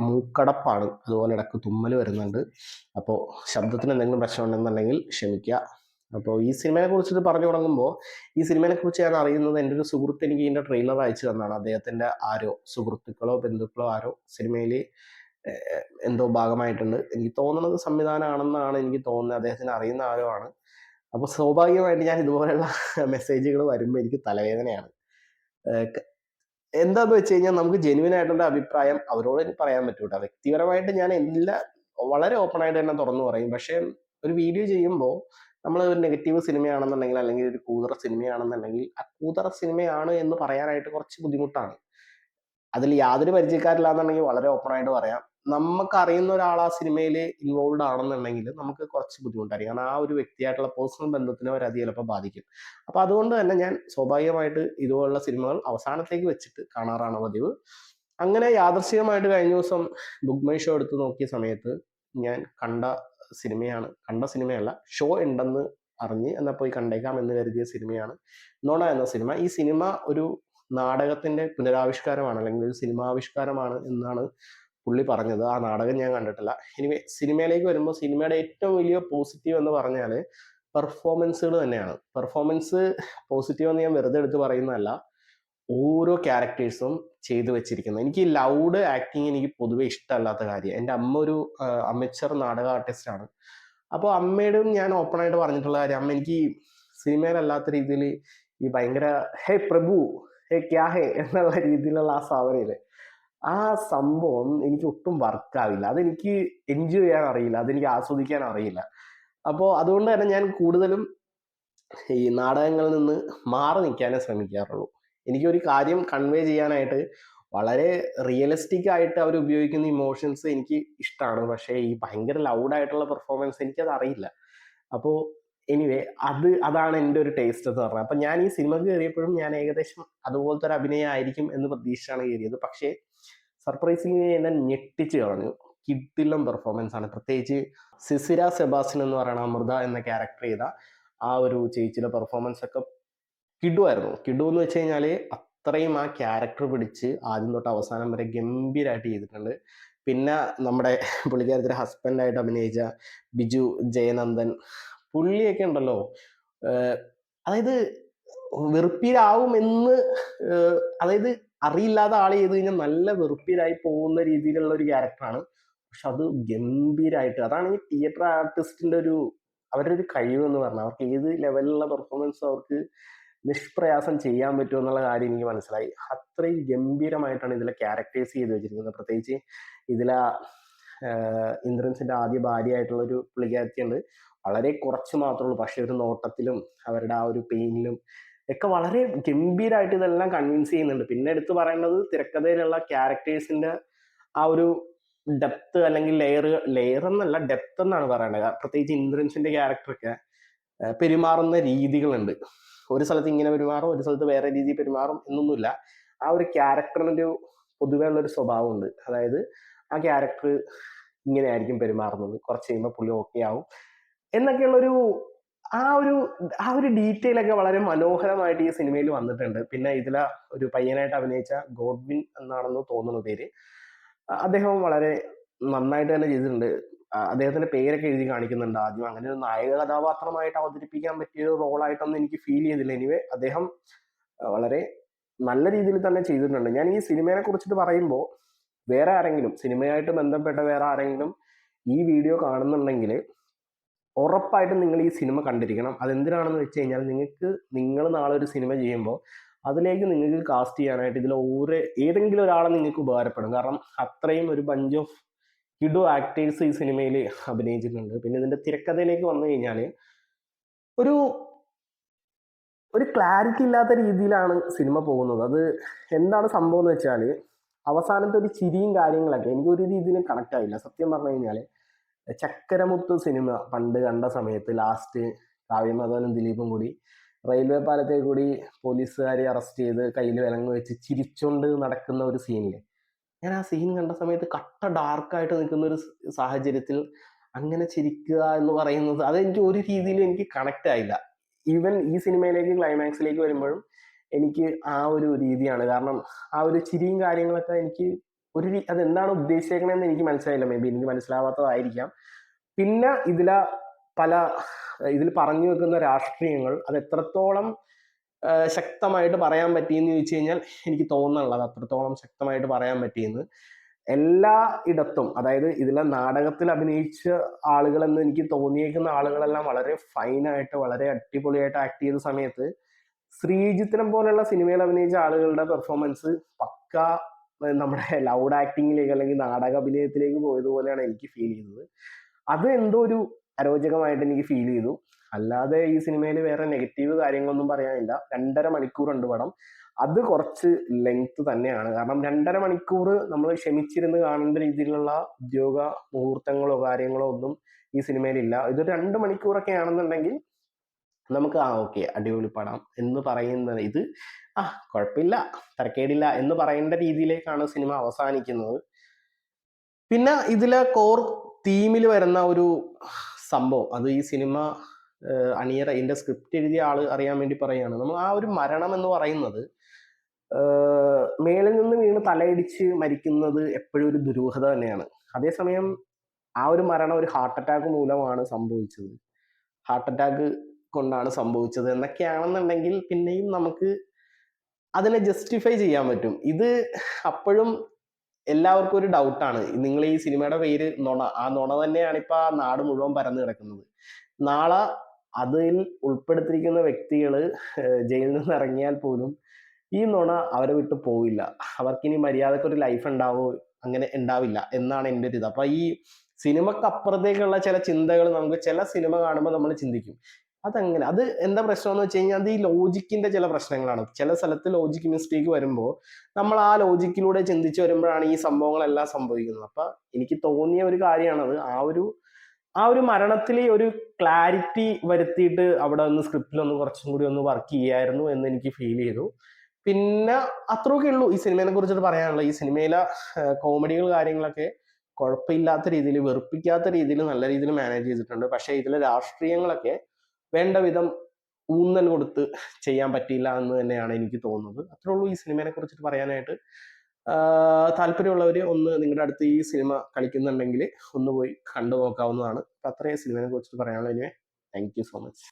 മൂക്കടപ്പാണ്, അതുപോലെ ഇടയ്ക്ക് തുമ്മൽ വരുന്നുണ്ട്. അപ്പോൾ ശബ്ദത്തിന് എന്തെങ്കിലും പ്രശ്നം ഉണ്ടെന്നുണ്ടെങ്കിൽ ക്ഷമിക്കുക. അപ്പോൾ ഈ സിനിമയെ കുറിച്ചിട്ട് പറഞ്ഞു തുടങ്ങുമ്പോൾ, ഈ സിനിമയെ കുറിച്ച് ഞാൻ അറിയുന്നത് എൻ്റെ ഒരു സുഹൃത്ത് എനിക്ക് ഇതിൻ്റെ ട്രെയിലർ അയച്ചു തന്നാണ്. അദ്ദേഹത്തിൻ്റെ ആരോ സുഹൃത്തുക്കളോ ബന്ധുക്കളോ ആരോ സിനിമയിൽ എന്തോ ഭാഗമായിട്ടുണ്ട്. എനിക്ക് തോന്നുന്നത് സംവിധാനമാണെന്നാണ് എനിക്ക് തോന്നുന്നത്. അദ്ദേഹത്തിന് അറിയുന്ന ആരോ ആണ്. അപ്പോൾ സ്വാഭാവികമായിട്ട് ഞാൻ ഇതുപോലെയുള്ള മെസ്സേജുകൾ വരുമ്പോൾ എനിക്ക് തലവേദനയാണ്. എന്താന്ന് വെച്ച് കഴിഞ്ഞാൽ നമുക്ക് ജെന്യുവൻ ആയിട്ടുള്ള അഭിപ്രായം അവരോട് എനിക്ക് പറയാൻ പറ്റൂട്ടോ. വ്യക്തിപരമായിട്ട് ഞാൻ വളരെ ഓപ്പൺ ആയിട്ട് തന്നെ തുറന്നു പറയും. പക്ഷേ ഒരു വീഡിയോ ചെയ്യുമ്പോൾ നമ്മൾ ഒരു നെഗറ്റീവ് സിനിമയാണെന്നുണ്ടെങ്കിൽ, അല്ലെങ്കിൽ ഒരു കൂതറ സിനിമയാണെന്നുണ്ടെങ്കിൽ, ആ കൂതറ സിനിമയാണ് എന്ന് പറയാനായിട്ട് കുറച്ച് ബുദ്ധിമുട്ടാണ്. അതിൽ യാതൊരു പരിചയക്കാരില്ലാന്നുണ്ടെങ്കിൽ വളരെ ഓപ്പൺ ആയിട്ട് പറയാം. നമുക്ക് അറിയുന്ന ഒരാൾ ആ സിനിമയിൽ ഇൻവോൾവ് ആണെന്നുണ്ടെങ്കിൽ നമുക്ക് കുറച്ച് ബുദ്ധിമുട്ടായിരിക്കും. കാരണം ആ ഒരു വ്യക്തിയായിട്ടുള്ള പേഴ്സണൽ ബന്ധത്തിനെ അത് ചിലപ്പോൾ ബാധിക്കും. അപ്പൊ അതുകൊണ്ട് തന്നെ ഞാൻ സ്വാഭാവികമായിട്ട് ഇതുപോലുള്ള സിനിമകൾ അവസാനത്തേക്ക് വെച്ചിട്ട് കാണാറാണ് പതിവ്. അങ്ങനെ യാദൃശ്ചികമായിട്ട് കഴിഞ്ഞ ദിവസം ബുക്ക് മൈ ഷോ എടുത്ത് നോക്കിയ സമയത്ത് ഞാൻ കണ്ട സിനിമയല്ല, ഷോ ഉണ്ടെന്ന് അറിഞ്ഞ് എന്നാൽ പോയി കണ്ടേക്കാം എന്ന് കരുതിയ സിനിമയാണ് നോണ എന്ന സിനിമ. ഈ സിനിമ ഒരു നാടകത്തിന്റെ പുനരാവിഷ്കാരമാണ്, അല്ലെങ്കിൽ ഒരു സിനിമാവിഷ്കാരമാണ് എന്നാണ് പുള്ളി പറഞ്ഞത്. ആ നാടകം ഞാൻ കണ്ടിട്ടില്ല. എനിവേ, സിനിമയിലേക്ക് വരുമ്പോൾ സിനിമയുടെ ഏറ്റവും വലിയ പോസിറ്റീവ് എന്ന് പറഞ്ഞാൽ പെർഫോമൻസുകൾ തന്നെയാണ്. പെർഫോമൻസ് പോസിറ്റീവ് എന്ന് ഞാൻ വെറുതെ എടുത്ത് പറയുന്നതല്ല, ഓരോ ക്യാരക്ടേഴ്സും ചെയ്തു വെച്ചിരിക്കുന്നത്. എനിക്ക് ലൗഡ് ആക്ടിങ് എനിക്ക് പൊതുവെ ഇഷ്ടമല്ലാത്ത കാര്യം. എൻ്റെ അമ്മ ഒരു അമേച്ചർ നാടക ആർട്ടിസ്റ്റാണ്. അപ്പോൾ അമ്മയോടും ഞാൻ ഓപ്പൺ ആയിട്ട് പറഞ്ഞിട്ടുള്ള കാര്യം, അമ്മ എനിക്ക് സിനിമയിലല്ലാത്ത രീതിയിൽ ഈ ഭയങ്കര ഹേ പ്രഭു ഹേ ക്യാ ഹേ എന്നുള്ള രീതിയിലുള്ള ആ സാധനയില്, ആ സംഭവം എനിക്ക് ഒട്ടും വർക്കാവില്ല. അതെനിക്ക് എൻജോയ് ചെയ്യാൻ അറിയില്ല, അതെനിക്ക് ആസ്വദിക്കാൻ അറിയില്ല. അപ്പോൾ അതുകൊണ്ട് തന്നെ ഞാൻ കൂടുതലും ഈ നാടകങ്ങളിൽ നിന്ന് മാറി നിൽക്കാനേ ശ്രമിക്കാറുള്ളൂ. എനിക്കൊരു കാര്യം കൺവേ ചെയ്യാനായിട്ട് വളരെ റിയലിസ്റ്റിക് ആയിട്ട് അവർ ഉപയോഗിക്കുന്ന ഇമോഷൻസ് എനിക്ക് ഇഷ്ടമാണ്. പക്ഷേ ഈ ഭയങ്കര ലൗഡായിട്ടുള്ള പെർഫോമൻസ് എനിക്കത് അറിയില്ല. അപ്പോൾ എനിവേ, അതാണ് എൻ്റെ ഒരു ടേസ്റ്റ് എന്ന് പറഞ്ഞത്. അപ്പം ഞാൻ ഈ സിനിമക്ക് കയറിയപ്പോഴും ഞാൻ ഏകദേശം അതുപോലത്തെ ഒരു അഭിനയം ആയിരിക്കും എന്ന് പ്രതീക്ഷിച്ചാണ് കയറിയത്. പക്ഷേ സർപ്രൈസിങ് എന്നെ ഞെട്ടിച്ച് കളഞ്ഞു. കിഡിലം പെർഫോമൻസ് ആണ്. പ്രത്യേകിച്ച് സിസിര സെബാസ്റ്റ്യൻ എന്ന് പറയുന്ന അമൃത എന്ന ക്യാരക്ടർ ചെയ്ത ആ ഒരു ചേച്ചിയുടെ പെർഫോമൻസ് ഒക്കെ കിടുവായിരുന്നു. കിടു എന്ന് വെച്ച് കഴിഞ്ഞാൽ അത്രയും ആ ക്യാരക്ടർ പിടിച്ച് ആദ്യം തൊട്ട് അവസാനം വരെ ഗംഭീരമായിട്ട് ചെയ്തിട്ടുണ്ട്. പിന്നെ നമ്മുടെ പുള്ളിക്കാരത്തിന്റെ ഹസ്ബൻഡായിട്ട് അഭിനയിച്ച ബിജു ജയനന്ദൻ, പുള്ളിയൊക്കെ ഉണ്ടല്ലോ, അതായത് വെറുപ്പീരാവുമെന്ന്, അതായത് അറിയില്ലാത്ത ആൾ ചെയ്ത് കഴിഞ്ഞാൽ നല്ല വെറുപ്പീരായി പോകുന്ന രീതിയിലുള്ള ഒരു ക്യാരക്ടറാണ്. പക്ഷെ അത് ഗംഭീരമായിട്ട്, അതാണ് ഈ തിയേറ്റർ ആർട്ടിസ്റ്റിന്റെ അവരുടെ ഒരു കഴിവ് എന്ന് പറഞ്ഞാൽ, അവർക്ക് ഏത് ലെവലിലുള്ള പെർഫോമൻസ് അവർക്ക് നിഷ്പ്രയാസം ചെയ്യാൻ പറ്റും എന്നുള്ള കാര്യം എനിക്ക് മനസ്സിലായി. അത്രയും ഗംഭീരമായിട്ടാണ് ഇതിലെ ക്യാരക്ടേഴ്സ് ചെയ്ത് വെച്ചിരിക്കുന്നത്. പ്രത്യേകിച്ച് ഇതിലെ ഇന്ദ്രൻസിന്റെ ആദ്യ ഭാര്യയായിട്ടുള്ള ഒരു പുള്ളിക്കാരത്തിയുണ്ട്. വളരെ കുറച്ച് മാത്രമേ ഉള്ളൂ, പക്ഷെ ഒരു നോട്ടത്തിലും അവരുടെ ആ ഒരു പെയിനിലും ഒക്കെ വളരെ ഗംഭീരമായിട്ട് ഇതെല്ലാം കൺവിൻസ് ചെയ്യുന്നുണ്ട്. പിന്നെ എടുത്തു പറയേണ്ടത് തിരക്കഥയിലുള്ള ക്യാരക്ടേഴ്സിന്റെ ആ ഒരു ഡെപ്ത്, അല്ലെങ്കിൽ ലെയർ എന്നല്ല ഡെപ്ത് എന്നാണ് പറയേണ്ടത്. പ്രത്യേകിച്ച് ഇന്ദ്രൻസിന്റെ ക്യാരക്ടറൊക്കെ പെരുമാറുന്ന രീതികളുണ്ട്. ഒരു സ്ഥലത്ത് ഇങ്ങനെ പെരുമാറും, ഒരു സ്ഥലത്ത് വേറെ രീതിയിൽ പെരുമാറും എന്നൊന്നുമില്ല. ആ ഒരു ക്യാരക്ടറിനൊരു പൊതുവേ ഉള്ളൊരു സ്വഭാവമുണ്ട്. അതായത് ആ ക്യാരക്ടർ ഇങ്ങനെ ആയിരിക്കും പെരുമാറുന്നത്, കുറച്ച് കഴിയുമ്പോൾ പുള്ളി ഓക്കെ ആവും എന്നൊക്കെയുള്ളൊരു ആ ഒരു ഡീറ്റെയിൽ ഒക്കെ വളരെ മനോഹരമായിട്ട് ഈ സിനിമയിൽ വന്നിട്ടുണ്ട്. പിന്നെ ഇതിലെ ഒരു പയ്യനായിട്ട് അഭിനയിച്ച ഗോഡ്വിൻ എന്നാണെന്ന് തോന്നുന്ന പേര്, അദ്ദേഹം വളരെ നന്നായിട്ട് തന്നെ ചെയ്തിട്ടുണ്ട്. അദ്ദേഹത്തിന്റെ പേരൊക്കെ എഴുതി കാണിക്കുന്നുണ്ട് ആദ്യം. അങ്ങനെ ഒരു നായക കഥാപാത്രമായിട്ട് അവതരിപ്പിക്കാൻ പറ്റിയ ഒരു റോളായിട്ടൊന്നും എനിക്ക് ഫീൽ ചെയ്തില്ല. എനിവേ, അദ്ദേഹം വളരെ നല്ല രീതിയിൽ തന്നെ ചെയ്തിട്ടുണ്ട്. ഞാൻ ഈ സിനിമയെ കുറിച്ചിട്ട് പറയുമ്പോൾ വേറെ ആരെങ്കിലും, സിനിമയായിട്ട് ബന്ധപ്പെട്ട വേറെ ആരെങ്കിലും ഈ വീഡിയോ കാണുന്നുണ്ടെങ്കിൽ ഉറപ്പായിട്ടും നിങ്ങൾ ഈ സിനിമ കണ്ടിരിക്കണം. അതെന്തിനാണെന്ന് വെച്ച് കഴിഞ്ഞാൽ, നിങ്ങൾ നാളെ ഒരു സിനിമ ചെയ്യുമ്പോൾ അതിലേക്ക് നിങ്ങൾക്ക് കാസ്റ്റ് ചെയ്യാനായിട്ട് ഇതിൽ ഏതെങ്കിലും ഒരാളെ നിങ്ങൾക്ക് ഉപകാരപ്പെടും. കാരണം അത്രയും ഒരു ബഞ്ച് ഓഫ് കിഡു ആക്ടേഴ്സ് ഈ സിനിമയിൽ അഭിനയിച്ചിട്ടുണ്ട്. പിന്നെ ഇതിന്റെ തിരക്കഥയിലേക്ക് വന്നു കഴിഞ്ഞാൽ ഒരു ക്ലാരിറ്റി ഇല്ലാത്ത രീതിയിലാണ് സിനിമ പോകുന്നത്. അത് എന്താണ് സംഭവം എന്ന് വെച്ചാൽ, അവസാനത്തെ ഒരു ചിരിയും കാര്യങ്ങളൊക്കെ എനിക്ക് ഒരു രീതിയിലും കണക്ട് ആയില്ല. സത്യം പറഞ്ഞു കഴിഞ്ഞാൽ ചക്കരമുത്ത് സിനിമ പണ്ട് കണ്ട സമയത്ത് ലാസ്റ്റ് കാവ്യമാധവനും ദിലീപും കൂടി റെയിൽവേ പാലത്തെ കൂടി പോലീസുകാരെ അറസ്റ്റ് ചെയ്ത് കയ്യിൽ വിലങ്ങ് വെച്ച് ചിരിച്ചോണ്ട് നടക്കുന്ന ഒരു സീനില്ലേ, ഞാൻ ആ സീൻ കണ്ട സമയത്ത് കട്ട ഡാർക്കായിട്ട് നിൽക്കുന്ന ഒരു സാഹചര്യത്തിൽ അങ്ങനെ ചിരിക്കുക എന്ന് പറയുന്നത് അതെനിക്ക് ഒരു രീതിയിലും എനിക്ക് കണക്ട് ആയില്ല. ഈവൻ ഈ സിനിമയിലേക്ക് ക്ലൈമാക്സിലേക്ക് വരുമ്പോഴും എനിക്ക് ആ ഒരു രീതിയാണ്. കാരണം ആ ഒരു ചിരിയും കാര്യങ്ങളൊക്കെ എനിക്ക് അതെന്താണ് ഉദ്ദേശിച്ചേക്കണേന്ന് എനിക്ക് മനസ്സിലായില്ല. മേ ബി എനിക്ക് മനസ്സിലാവാത്തതായിരിക്കാം. പിന്നെ ഇതിൽ പറഞ്ഞു വെക്കുന്ന രാഷ്ട്രീയങ്ങൾ അത് എത്രത്തോളം ശക്തമായിട്ട് പറയാൻ പറ്റിയെന്ന് ചോദിച്ചു കഴിഞ്ഞാൽ എനിക്ക് തോന്നുന്നുള്ളത് അത്രത്തോളം ശക്തമായിട്ട് പറയാൻ പറ്റിയെന്ന്. എല്ലാ ഇടത്തും, അതായത് ഇതിലെ നാടകത്തിൽ അഭിനയിച്ച ആളുകളെന്ന് എനിക്ക് തോന്നിയേക്കുന്ന ആളുകളെല്ലാം വളരെ ഫൈനായിട്ട് വളരെ അടിപൊളിയായിട്ട് ആക്ട് ചെയ്ത സമയത്ത് ശ്രീജിത്തിനെ പോലുള്ള സിനിമയിൽ അഭിനയിച്ച ആളുകളുടെ പെർഫോമൻസ് പക്ക നമ്മുടെ ലൗഡ് ആക്ടിങ്ങിലേക്ക് അല്ലെങ്കിൽ നാടക അഭിനയത്തിലേക്ക് പോയതുപോലെയാണ് എനിക്ക് ഫീൽ ചെയ്തത്. അത് എന്തോ ഒരു അരോചകമായിട്ട് എനിക്ക് ഫീൽ ചെയ്തു. അല്ലാതെ ഈ സിനിമയിൽ വേറെ നെഗറ്റീവ് കാര്യങ്ങളൊന്നും പറയാനില്ല. 2.5 മണിക്കൂറുണ്ട് പടം. അത് കുറച്ച് ലെങ്ത് തന്നെയാണ്. കാരണം 2.5 മണിക്കൂർ നമ്മൾ ക്ഷമിച്ചിരുന്ന് കാണേണ്ട രീതിയിലുള്ള ഉദ്യോഗ മുഹൂർത്തങ്ങളോ കാര്യങ്ങളോ ഒന്നും ഈ സിനിമയിലില്ല. ഇതൊരു 2 മണിക്കൂറൊക്കെ ആണെന്നുണ്ടെങ്കിൽ നമുക്ക് ഓക്കെ അടിപൊളി പടം എന്ന് പറയുന്നത് ഇത് കുഴപ്പമില്ല, തരക്കേടില്ല എന്ന് പറയേണ്ട രീതിയിലേക്കാണ് സിനിമ അവസാനിക്കുന്നത്. പിന്നെ ഇതിലെ കോർ തീമിൽ വരുന്ന ഒരു സംഭവം, അത് ഈ സിനിമ അണിയറ ഇതിന്റെ സ്ക്രിപ്റ്റ് എഴുതിയ ആള് അറിയാൻ വേണ്ടി പറയുകയാണ്. നമ്മൾ ആ ഒരു മരണം എന്ന് പറയുന്നത് മേളിൽ നിന്ന് വീണ് തലയിടിച്ച് മരിക്കുന്നത് എപ്പോഴും ഒരു ദുരൂഹത തന്നെയാണ്. അതേസമയം ആ ഒരു മരണം ഒരു ഹാർട്ട് അറ്റാക്ക് മൂലമാണ് സംഭവിച്ചത്, ഹാർട്ട് അറ്റാക്ക് കൊണ്ടാണ് സംഭവിച്ചത് എന്നൊക്കെയാണെന്നുണ്ടെങ്കിൽ പിന്നെയും നമുക്ക് അതിനെ ജസ്റ്റിഫൈ ചെയ്യാൻ പറ്റും. ഇത് അപ്പോഴും എല്ലാവർക്കും ഒരു ഡൗട്ടാണ്. നിങ്ങൾ ഈ സിനിമയുടെ പേര് നുണ, ആ നുണ തന്നെയാണ് ഇപ്പൊ ആ നാട് മുഴുവൻ പരന്നു കിടക്കുന്നത്. നാളെ അതിൽ ഉൾപ്പെടുത്തിയിരിക്കുന്ന വ്യക്തികൾ ജയിലിൽ നിന്ന് ഇറങ്ങിയാൽ പോലും ഈ നുണ അവരെ വിട്ട് പോവില്ല. അവർക്കിനി മര്യാദക്കൊരു ലൈഫ് അങ്ങനെ ഉണ്ടാവില്ല എന്നാണ് എൻ്റെ ഒരു ഇത്. അപ്പൊ ഈ സിനിമക്കപ്പുറത്തേക്കുള്ള ചില ചിന്തകൾ നമുക്ക് ചില സിനിമ കാണുമ്പോൾ നമ്മൾ ചിന്തിക്കും അതെങ്ങനെ, അത് എന്താ പ്രശ്നം എന്ന് വെച്ച് കഴിഞ്ഞാൽ അത് ഈ ലോജിക്കിന്റെ ചില പ്രശ്നങ്ങളാണ്. ചില സ്ഥലത്ത് ലോജിക്ക് മിസ്റ്റേക്ക് വരുമ്പോൾ നമ്മൾ ആ ലോജിക്കിലൂടെ ചിന്തിച്ച് വരുമ്പോഴാണ് ഈ സംഭവങ്ങളെല്ലാം സംഭവിക്കുന്നത്. അപ്പൊ എനിക്ക് തോന്നിയ ഒരു കാര്യമാണത്. ആ ഒരു മരണത്തിൽ ഒരു ക്ലാരിറ്റി വരുത്തിയിട്ട് അവിടെ ഒന്ന് സ്ക്രിപ്റ്റിൽ ഒന്ന് കുറച്ചും കൂടി ഒന്ന് വർക്ക് ചെയ്യായിരുന്നു എന്ന് എനിക്ക് ഫീൽ ചെയ്തു. പിന്നെ അത്രയൊക്കെ ഉള്ളൂ ഈ സിനിമയെ കുറിച്ചിട്ട് പറയാനുള്ളത്. ഈ സിനിമയിലെ കോമഡികൾ കാര്യങ്ങളൊക്കെ കുഴപ്പമില്ലാത്ത രീതിയിൽ, വെറുപ്പിക്കാത്ത രീതിയിൽ നല്ല രീതിയിൽ മാനേജ് ചെയ്തിട്ടുണ്ട്. പക്ഷെ ഇതിലെ രാഷ്ട്രീയങ്ങളൊക്കെ വേണ്ട വിധം ഊന്നൽ കൊടുത്ത് ചെയ്യാൻ പറ്റിയില്ല എന്ന് തന്നെയാണ് എനിക്ക് തോന്നുന്നത്. അത്രേ ഉള്ളൂ ഈ സിനിമയെ കുറിച്ചിട്ട് പറയാനായിട്ട്. താല്പര്യമുള്ളവർ ഒന്ന് നിങ്ങളുടെ അടുത്ത് ഈ സിനിമ കളിക്കുന്നുണ്ടെങ്കിൽ ഒന്ന് പോയി കണ്ടു നോക്കാവുന്നതാണ്. അത്രയും സിനിമയെ കുറിച്ചിട്ട് പറയാനുള്ളത്. Thank you so much.